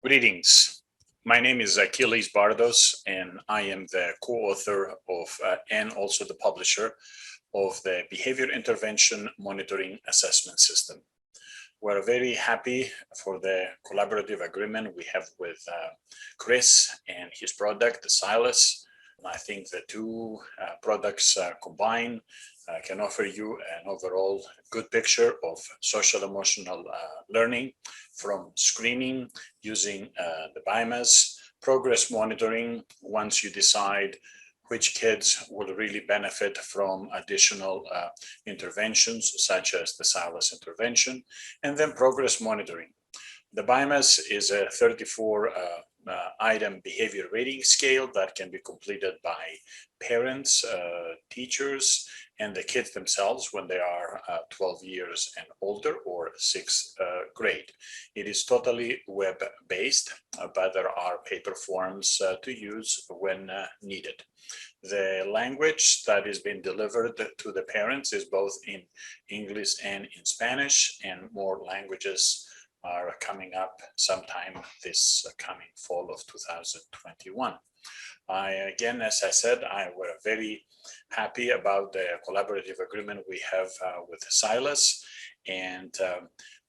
Greetings. My name is Achilles Bardos, and I am the co-author of and also the publisher of the Behavior Intervention Monitoring Assessment System. We're very happy for the collaborative agreement we have with Chris and his product, the SiLAS. I think the two products combined can offer you an overall good picture of social emotional learning, from screening using the BIMAS, progress monitoring once you decide which kids will really benefit from additional interventions such as the SiLAS intervention, and then progress monitoring. The BIMAS is a 34 item behavior rating scale that can be completed by parents, teachers, and the kids themselves when they are 12 years and older or 6th grade. It is totally web-based, but there are paper forms to use when needed. The language that is being delivered to the parents is both in English and in Spanish, and more languages are coming up sometime this coming fall of 2021. Again, as I said, we're very happy about the collaborative agreement we have with SiLAS, and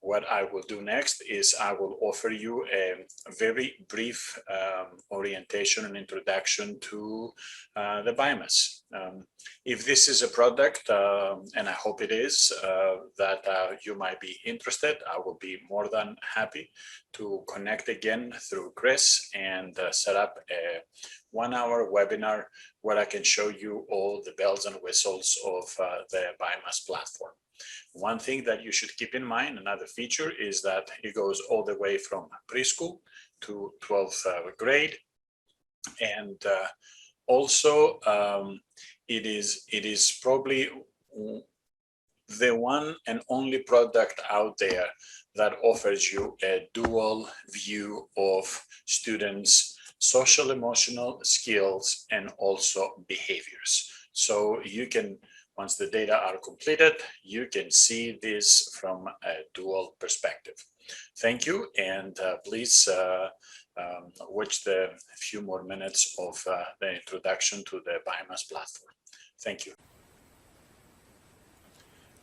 what I will do next is I will offer you a very brief orientation and introduction to the BIMAS. If this is a product, and I hope it is, that you might be interested, I will be more than happy to connect again through Chris and set up a 1-hour webinar where I can show you all the bells and whistles of the BIMAS platform. One thing that you should keep in mind, another feature, is that it goes all the way from preschool to 12th grade. And also, it is probably the one and only product out there that offers you a dual view of students' social emotional skills and also behaviors. So you can, once the data are completed, you can see this from a dual perspective. Thank you, and please watch the few more minutes of the introduction to the BIMAS platform. Thank you.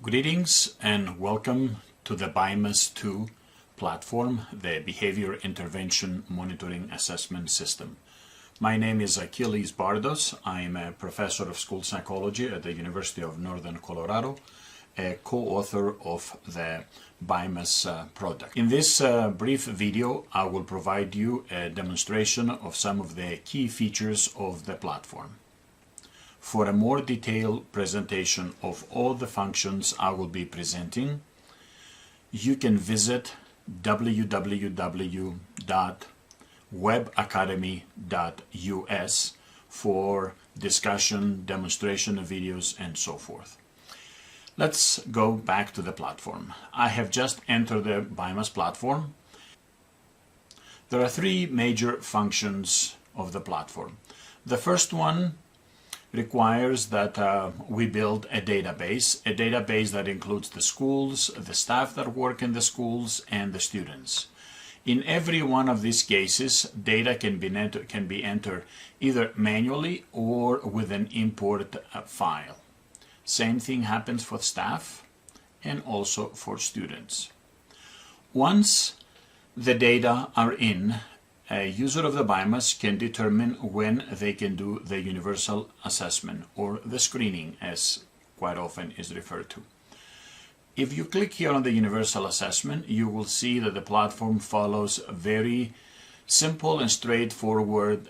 Greetings and welcome to the BIMAS 2 platform, the Behavior Intervention Monitoring Assessment System. My name is Achilles Bardos. I'm a professor of school psychology at the University of Northern Colorado, a co-author of the BIMAS product. In this brief video, I will provide you a demonstration of some of the key features of the platform. For a more detailed presentation of all the functions I will be presenting, you can visit www.webacademy.us for discussion, demonstration of videos, and so forth. Let's go back to the platform. I have just entered the BIMAS platform. There are three major functions of the platform. The first one requires that we build a database that includes the schools, the staff that work in the schools, and the students. In every one of these cases, data can be entered either manually or with an import file. Same thing happens for staff and also for students. Once the data are in, a user of the BIMAS can determine when they can do the universal assessment, or the screening as quite often is referred to. If you click here on the universal assessment, you will see that the platform follows very simple and straightforward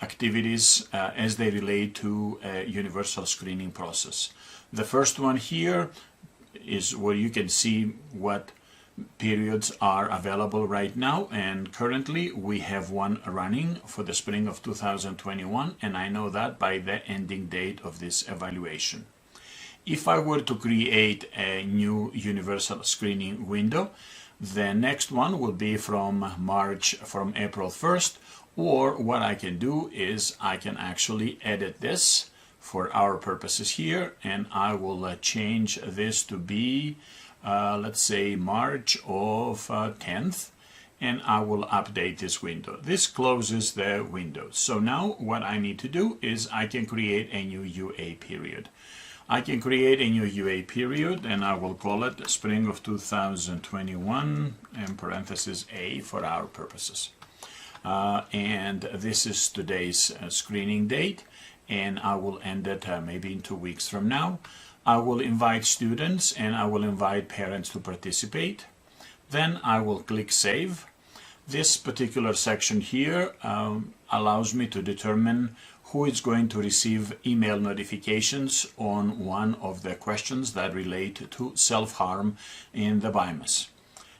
activities as they relate to a universal screening process. The first one here is where you can see what periods are available right now, and currently we have one running for the spring of 2021, and I know that by the ending date of this evaluation. If I were to create a new universal screening window, the next one will be from April 1st, or what I can do is I can actually edit this for our purposes here, and I will change this to be let's say March of 10th, and I will update this window. This closes the window. So now what I need to do is I can create a new UA period. I can create a new UA period, and I will call it Spring of 2021 and parenthesis A for our purposes. And this is today's screening date, and I will end it maybe in 2 weeks from now. I will invite students and I will invite parents to participate. Then I will click Save. This particular section here allows me to determine who is going to receive email notifications on one of the questions that relate to self-harm in the BIMAS.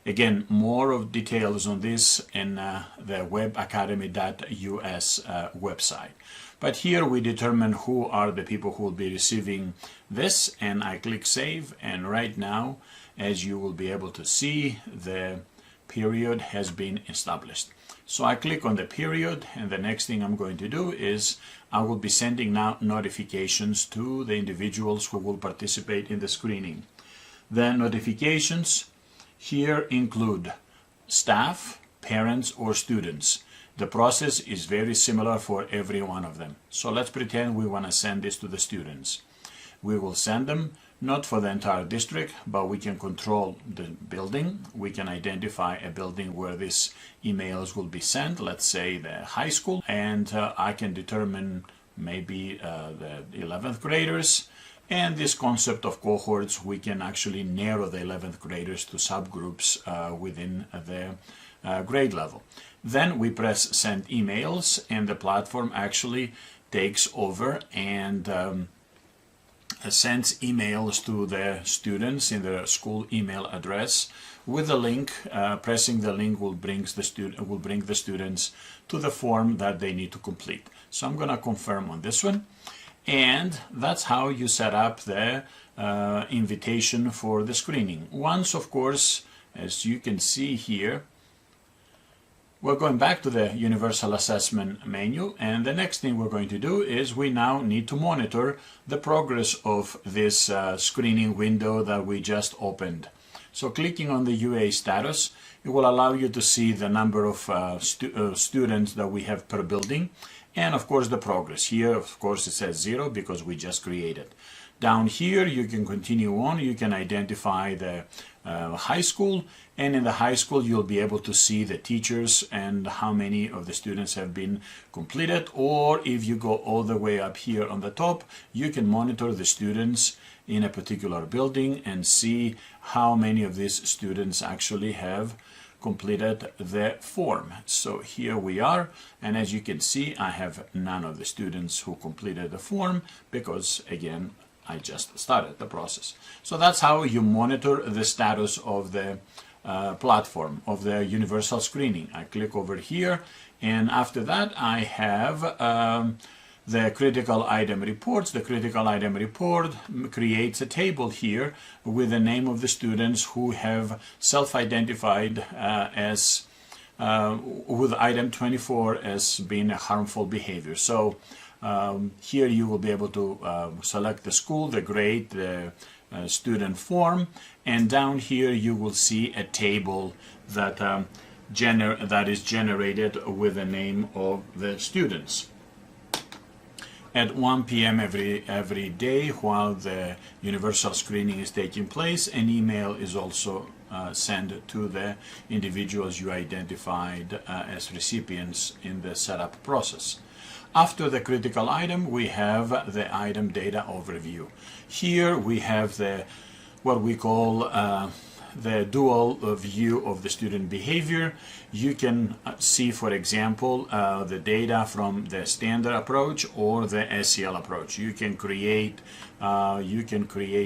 Again, more of details on this in the webacademy.us website. But here we determine who are the people who will be receiving this, and I click Save, and right now, as you will be able to see, the period has been established. So I click on the period, and the next thing I'm going to do is I will be sending now notifications to the individuals who will participate in the screening. The notifications here include staff, parents, or students. The process is very similar for every one of them. So let's pretend we want to send this to the students. We will send them not for the entire district, but we can control the building. We can identify a building where these emails will be sent, let's say the high school, and I can determine maybe the 11th graders. And this concept of cohorts, we can actually narrow the 11th graders to subgroups within the grade level. Then we press Send Emails, and the platform actually takes over and sends emails to the students in their school email address with a link. Pressing the link will bring the students to the form that they need to complete. So I'm going to confirm on this one, and that's how you set up the invitation for the screening. Once, of course, as you can see here, we're going back to the Universal Assessment menu, and the next thing we're going to do is we now need to monitor the progress of this screening window that we just opened. So clicking on the UA status, it will allow you to see the number of students that we have per building, and of course the progress. Here, of course, it says 0 because we just created. Down here, you can continue on. You can identify the high school, and in the high school you'll be able to see the teachers and how many of the students have been completed. Or if you go all the way up here on the top, you can monitor the students in a particular building and see how many of these students actually have completed the form. So here we are, and as you can see, I have none of the students who completed the form because, again, I just started the process. So that's how you monitor the status of the platform, of the universal screening. I click over here, and after that I have the critical item reports. The critical item report creates a table here with the name of the students who have self-identified as with item 24 as being a harmful behavior. So here you will be able to select the school, the grade, the student form, and down here you will see a table that that is generated with the name of the students. At 1 p.m. every day while the universal screening is taking place, an email is also sent to the individuals you identified as recipients in the setup process. After the critical item, we have the item data overview. Here we have the what we call the dual view of the student behavior. You can see, for example, the data from the standard approach or the SEL approach. You can create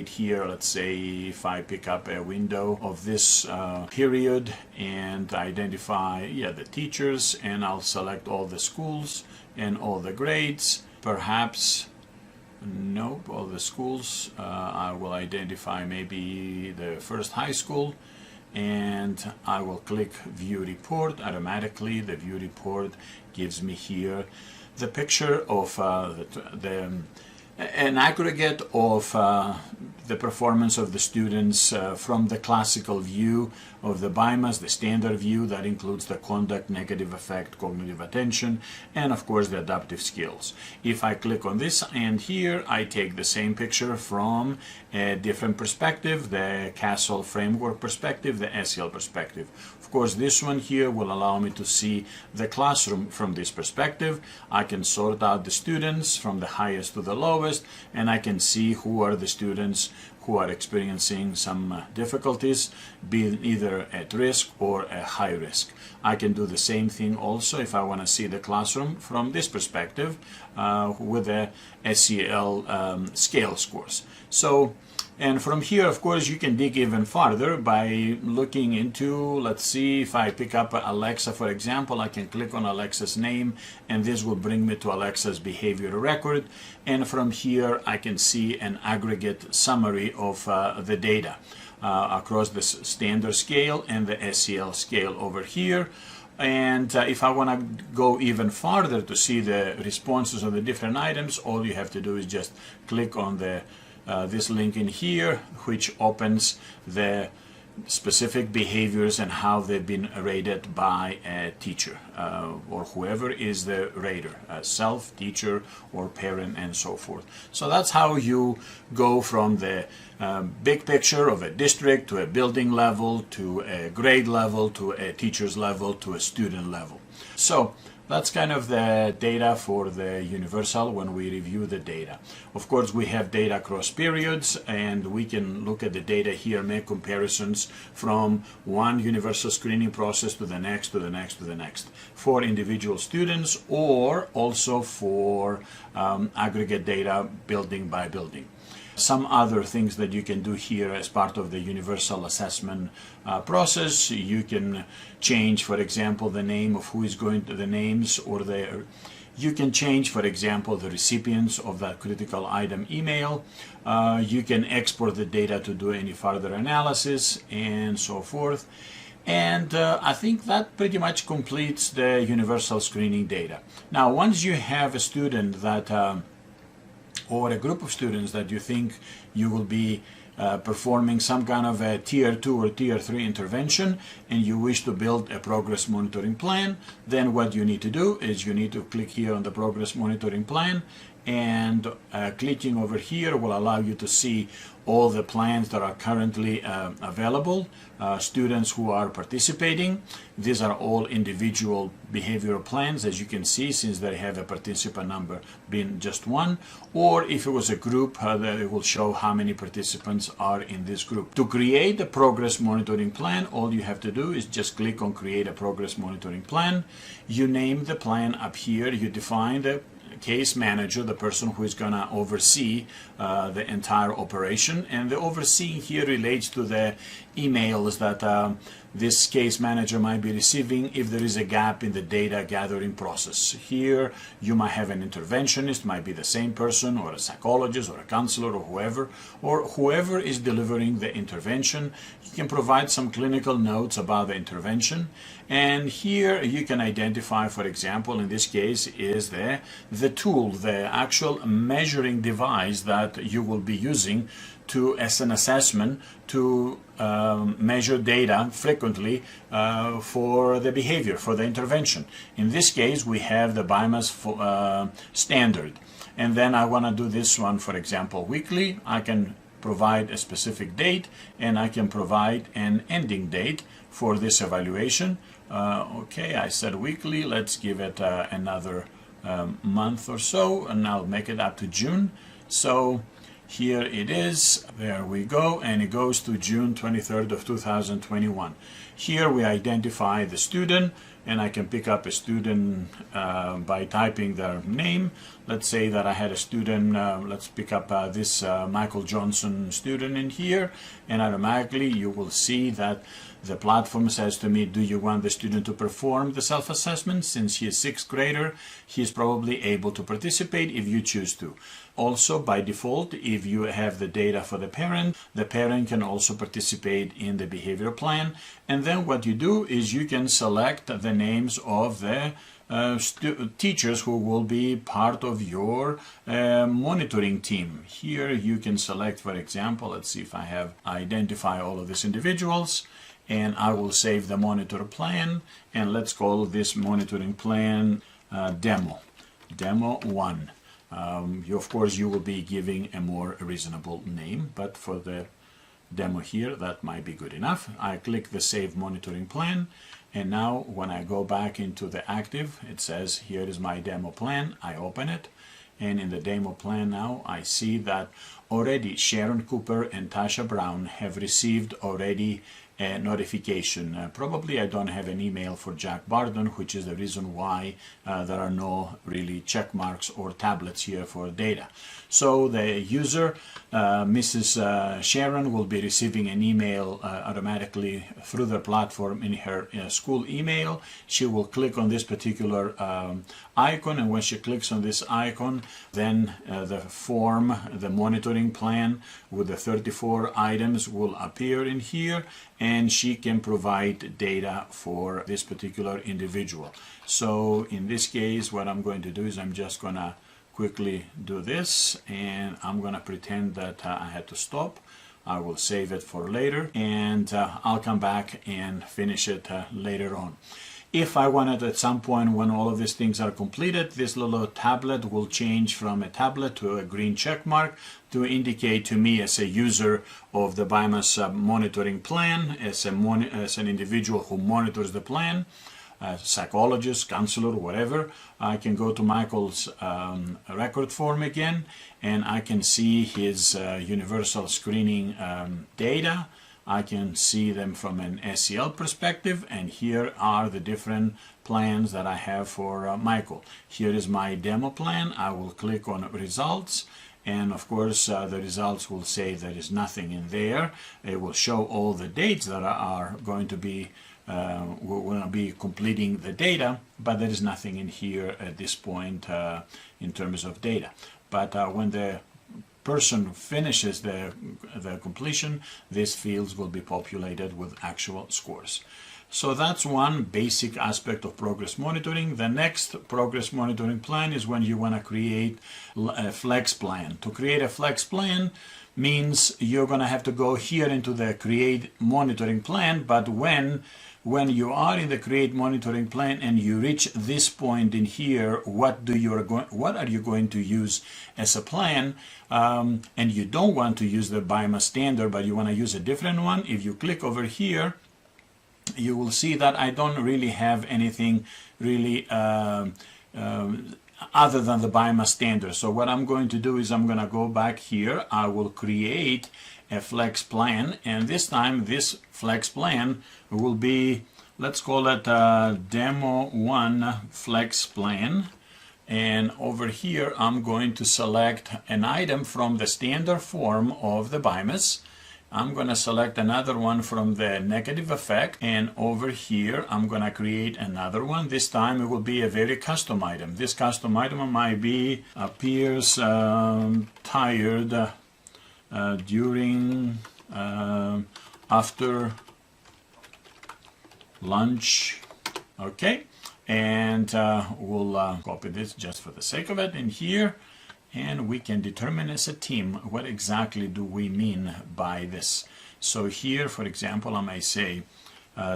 here, let's say, if I pick up a window of this period and identify the teachers, and I'll select all the schools and all the grades. Perhaps nope, all the schools. I will identify maybe the first high school, and I will click View Report. Automatically the View Report gives me here the picture of an aggregate of the performance of the students from the classical view of the BIMAS, the standard view that includes the conduct, negative affect, cognitive attention, and of course the adaptive skills. If I click on this and here, I take the same picture from a different perspective, the Castle framework perspective, the SEL perspective. Of course, this one here will allow me to see the classroom from this perspective. I can sort out the students from the highest to the lowest, and I can see who are the students who are experiencing some difficulties, being either at risk or at high risk. I can do the same thing also if I want to see the classroom from this perspective with the SEL scale scores. So, and from here, of course, you can dig even farther by looking into, let's see, if I pick up Alexa, for example, I can click on Alexa's name, and this will bring me to Alexa's behavior record. And from here, I can see an aggregate summary of the data across the standard scale and the SEL scale over here. And if I want to go even farther to see the responses of the different items, all you have to do is just click on the this link in here, which opens the specific behaviors and how they've been rated by a teacher or whoever is the rater, self, teacher, or parent, and so forth. So that's how you go from the big picture of a district to a building level to a grade level to a teacher's level to a student level. So that's kind of the data for the universal when we review the data. Of course, we have data across periods, and we can look at the data here, make comparisons from one universal screening process to the next, to the next, to the next, for individual students or also for aggregate data building by building. Some other things that you can do here as part of the universal assessment process, you can change, for example, the name of who is going to the names, or you can change, for example, the recipients of that critical item email. You can export the data to do any further analysis and so forth. And I think that pretty much completes the universal screening data. Now, once you have a student that or a group of students that you think you will be performing some kind of a tier 2 or tier 3 intervention, and you wish to build a progress monitoring plan, then what you need to do is you need to click here on the progress monitoring plan, and clicking over here will allow you to see all the plans that are currently available, students who are participating. These are all individual behavioral plans, as you can see, since they have a participant number being just one, or if it was a group, it will show how many participants are in this group. To create a progress monitoring plan, all you have to do is just click on create a progress monitoring plan. You name the plan up here, you define the case manager, the person who is going to oversee the entire operation, and the overseeing here relates to the emails that this case manager might be receiving if there is a gap in the data gathering process. Here you might have an interventionist, might be the same person, or a psychologist, or a counselor, or whoever is delivering the intervention. You can provide some clinical notes about the intervention, and here you can identify, for example, in this case is the tool, the actual measuring device that you will be using as an assessment to measure data frequently for the behavior, for the intervention. In this case, we have the BIMAS standard. And then I want to do this one, for example, weekly. I can provide a specific date, and I can provide an ending date for this evaluation. Okay, I said weekly. Let's give it another month or so, and I'll make it up to June. So here it is, there we go, and it goes to June 23rd of 2021. Here we identify the student, and I can pick up a student by typing their name. Let's say that I had a student, let's pick up this Michael Johnson student in here, and automatically you will see that the platform says to me, do you want the student to perform the self-assessment? Since he is 6th grader, he is probably able to participate if you choose to. Also, by default, if you have the data for the parent can also participate in the behavior plan. And then what you do is you can select the names of the teachers who will be part of your monitoring team. Here you can select, for example, let's see if I have identify all of these individuals. and I will save the monitor plan, and let's call this monitoring plan demo 1. Of course you will be giving a more reasonable name, but for the demo here that might be good enough. I click the save monitoring plan, and now when I go back into the active, it says here is my demo plan. I open it, and in the demo plan now I see that already Sharon Cooper and Tasha Brown have received already a notification. Probably I don't have an email for Jack Bardon, which is the reason why there are no really check marks or tablets here for data. So the user, Mrs. Sharon, will be receiving an email automatically through the platform in her school email. She will click on this particular icon, and when she clicks on this icon, then the form, the monitoring plan with the 34 items will appear in here, and she can provide data for this particular individual. So in this case, what I'm going to do is I'm just going to quickly do this, and I'm going to pretend that I had to stop. I will save it for later, and I'll come back and finish it later on. If I wanted at some point, when all of these things are completed, this little tablet will change from a tablet to a green check mark to indicate to me as a user of the BIMAS monitoring plan, as an individual who monitors the plan, psychologist, counselor, whatever. I can go to Michael's record form again, and I can see his universal screening data. I can see them from an SEL perspective, and here are the different plans that I have for Michael. Here is my demo plan. I will click on results, and of course the results will say there is nothing in there. It will show all the dates that are going to be we're going to be completing the data, but there is nothing in here at this point in terms of data. But when the person finishes the completion, these fields will be populated with actual scores. So that's one basic aspect of progress monitoring. The next progress monitoring plan is when you want to create a flex plan. To create a flex plan means you're going to have to go here into the create monitoring plan, but when you are in the create monitoring plan and you reach this point in here, what are you going to use as a plan, and you don't want to use the BIMAS standard, but you want to use a different one. If you click over here, you will see that I don't really have anything really other than the BIMAS standard. So what I'm going to do is I'm going to go back here. I will create a flex plan, and this time this flex plan will be, let's call it demo 1 flex plan, and over here I'm going to select an item from the standard form of the BIMAS. I'm going to select another one from the negative effect, and over here I'm going to create another one. This time it will be a very custom item. This custom item might be appears tired during after lunch. Okay, and we'll copy this just for the sake of it in here, and we can determine as a team what exactly do we mean by this. So here, for example, I may say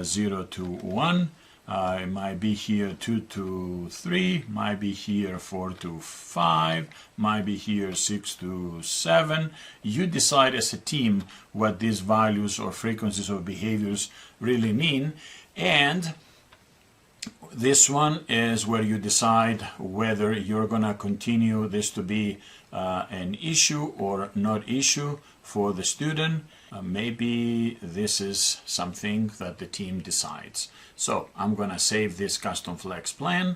0 to 1. It might be here 2 to 3, might be here 4 to 5, might be here 6 to 7. You decide as a team what these values or frequencies of behaviors really mean, and this one is where you decide whether you're going to continue this to be an issue or not issue for the student. Maybe this is something that the team decides. So I'm going to save this custom flex plan,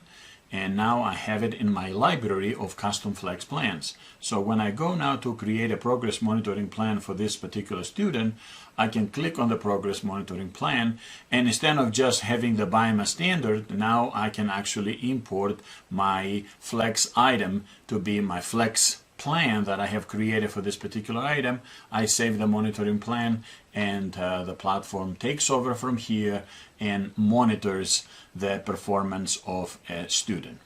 and now I have it in my library of custom flex plans. So when I go now to create a progress monitoring plan for this particular student, I can click on the progress monitoring plan, and instead of just having the BIMAS standard, now I can actually import my flex item to be my flex plan that I have created for this particular item. I save the monitoring plan, and the platform takes over from here and monitors the performance of a student.